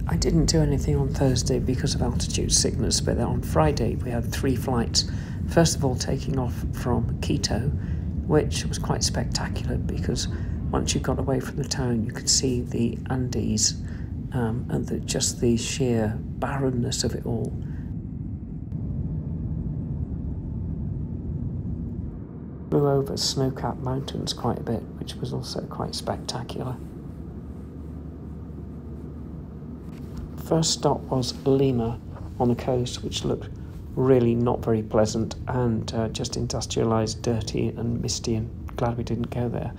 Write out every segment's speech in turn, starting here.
I didn't do anything on Thursday because of altitude sickness, but then on Friday we had 3 flights. First of all, taking off from Quito, which was quite spectacular because once you got away from the town, you could see the Andes and just the sheer barrenness of it all. Flew over snow-capped mountains quite a bit, which was also quite spectacular. First stop was Lima on the coast, which looked really not very pleasant and just industrialised, dirty and misty, and glad we didn't go there.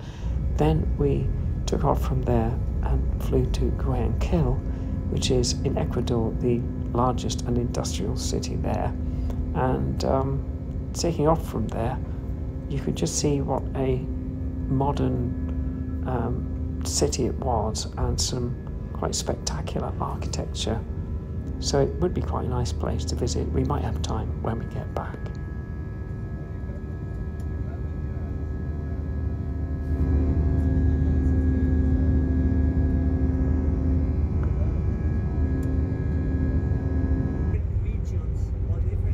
Then we took off from there and flew to Guayaquil, which is in Ecuador, the largest and industrial city there. And taking off from there, you could just see what a modern city it was, and some quite spectacular architecture. So it would be quite a nice place to visit. We might have time when we get back.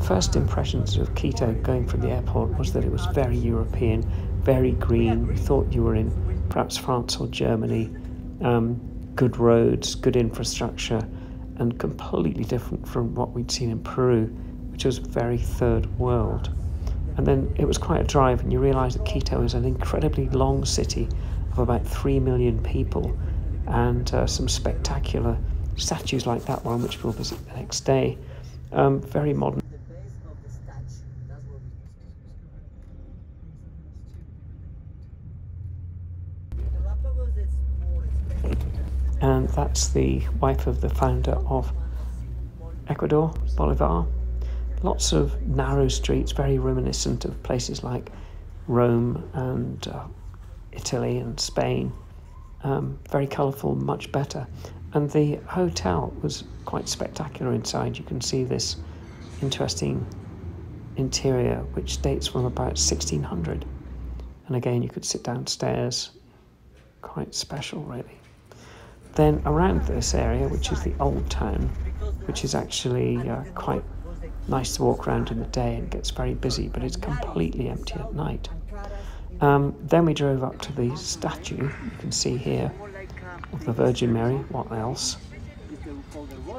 First impressions of Quito going from the airport was that it was very European, very green. We thought you were in perhaps France or Germany. Good roads, good infrastructure, and completely different from what we'd seen in Peru, which was very third world. And then it was quite a drive, and you realise that Quito is an incredibly long city of about 3 million people, and some spectacular statues like that one, which we'll visit the next day. Very modern. And that's the wife of the founder of Ecuador, Bolivar. Lots of narrow streets, very reminiscent of places like Rome and Italy and Spain. Very colourful, much better. And the hotel was quite spectacular inside. You can see this interesting interior, which dates from about 1600. And again, you could sit downstairs. Quite special, really. Then around this area, which is the old town, which is actually quite nice to walk around in the day and gets very busy, but it's completely empty at night. Then we drove up to the statue, you can see here, of the Virgin Mary, what else?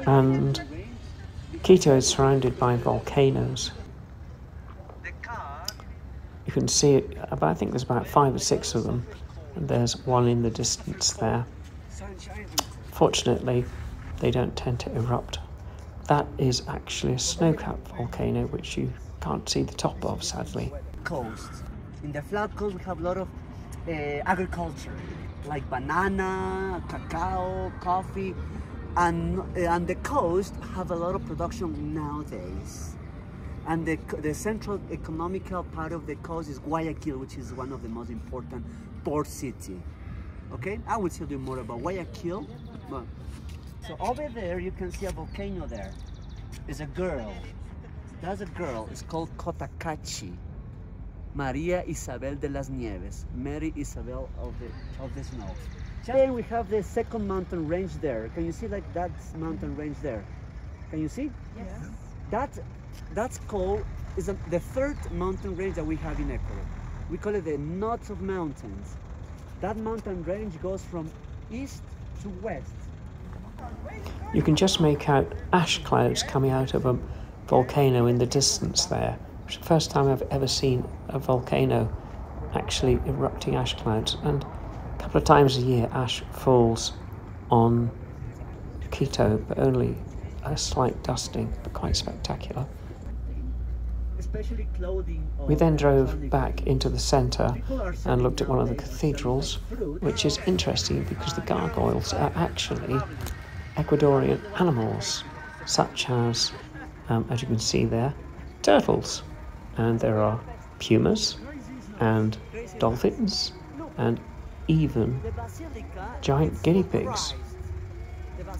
And Quito is surrounded by volcanoes. You can see it, I think there's about 5 or 6 of them, and there's one in the distance there. Fortunately, they don't tend to erupt. That is actually a snow-capped volcano, which you can't see the top of, sadly. Coast. In the flat coast, we have a lot of agriculture, like banana, cacao, coffee, and the coast have a lot of production nowadays. And the central economical part of the coast is Guayaquil, which is one of the most important port city. Okay, I will tell you more about Guayaquil. So over there, you can see a volcano there. It's a girl. That's a girl. It's called Cotacachi. Maria Isabel de las Nieves. Mary Isabel of the snow. Then we have the second mountain range there. Can you see like that mountain range there? Can you see? Yes. That's called, the third mountain range that we have in Ecuador. We call it the Knots of Mountains. That mountain range goes from east to west. You can just make out ash clouds coming out of a volcano in the distance there. It's the first time I've ever seen a volcano actually erupting ash clouds. And a couple of times a year ash falls on Quito, but only a slight dusting, but quite spectacular. We then drove back into the centre and looked at one of the cathedrals, which is interesting because the gargoyles are actually Ecuadorian animals, such as you can see there, turtles. And there are pumas and dolphins and even giant guinea pigs.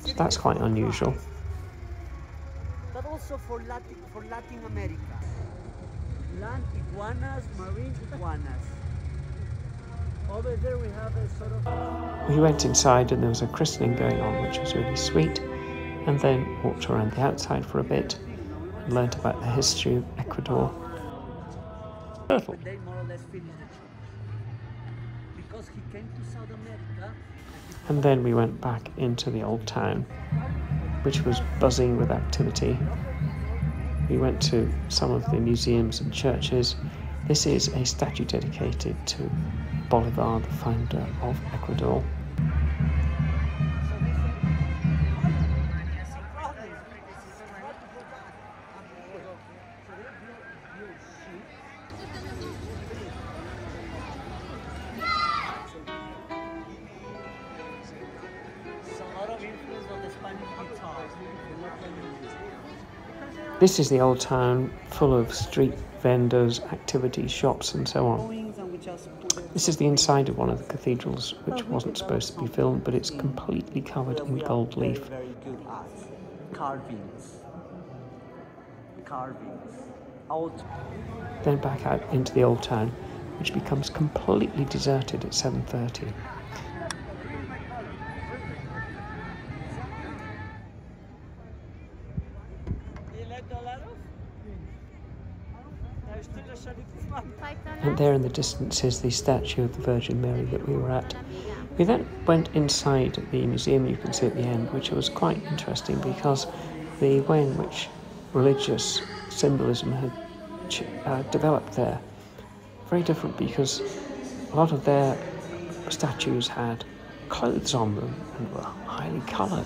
So that's quite unusual. But also for Latin America. Land iguanas, marine iguanas. Over there we have a sort of... We went inside and there was a christening going on, which was really sweet. and then walked around the outside for a bit and learnt about the history of Ecuador. Turtle. They more or less finished the trip. Because he came to South America. And then we went back into the old town, which was buzzing with activity. We went to some of the museums and churches. This is a statue dedicated to Bolivar, the founder of Ecuador. This is the old town, full of street vendors, activities, shops and so on. This is the inside of one of the cathedrals, which wasn't supposed to be filmed, but it's completely covered in gold leaf. Very good at carvings. Then back out into the old town, which becomes completely deserted at 7:30. And there in the distance is the statue of the Virgin Mary that we were at. We then went inside the museum you can see at the end, which was quite interesting because the way in which religious symbolism had developed there, very different, because a lot of their statues had clothes on them and were highly coloured,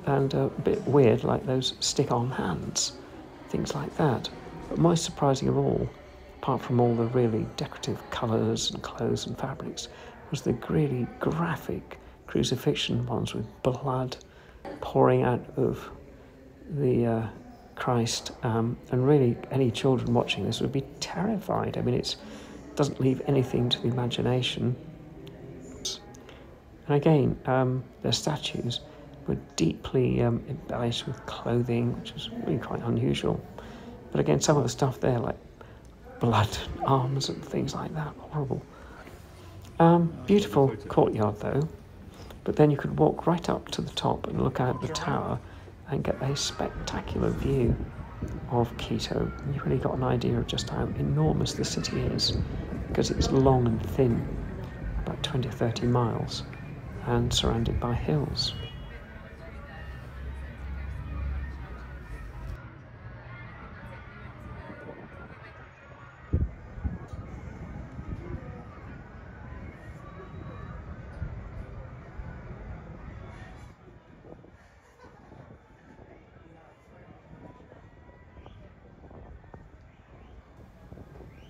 and a bit weird, like those stick-on hands, things like that. But most surprising of all, apart from all the really decorative colours and clothes and fabrics, was the really graphic crucifixion ones with blood pouring out of the Christ. And really, any children watching this would be terrified. I mean, it doesn't leave anything to the imagination. And again, the statues were deeply embellished with clothing, which was really quite unusual. But again, some of the stuff there, like blood arms and things like that, horrible. Beautiful courtyard though, but then you could walk right up to the top and look out the tower and get a spectacular view of Quito. And you really got an idea of just how enormous the city is, because it's long and thin, about 20 or 30 miles, and surrounded by hills.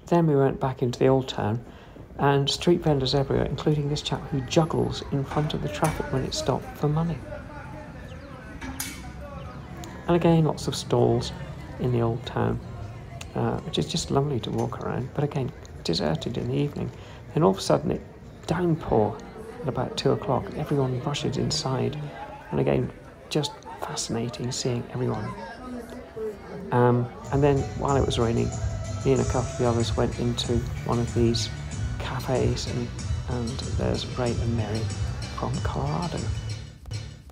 Then we went back into the old town, and street vendors everywhere, including this chap who juggles in front of the traffic when it stopped for money. And again, lots of stalls in the old town, which is just lovely to walk around, but again, deserted in the evening. Then all of a sudden it downpour at about 2 o'clock. Everyone rushes inside, and again, just fascinating seeing everyone. And then while it was raining, me and a couple of the others went into one of these cafes, and there's Ray and Mary from Colorado.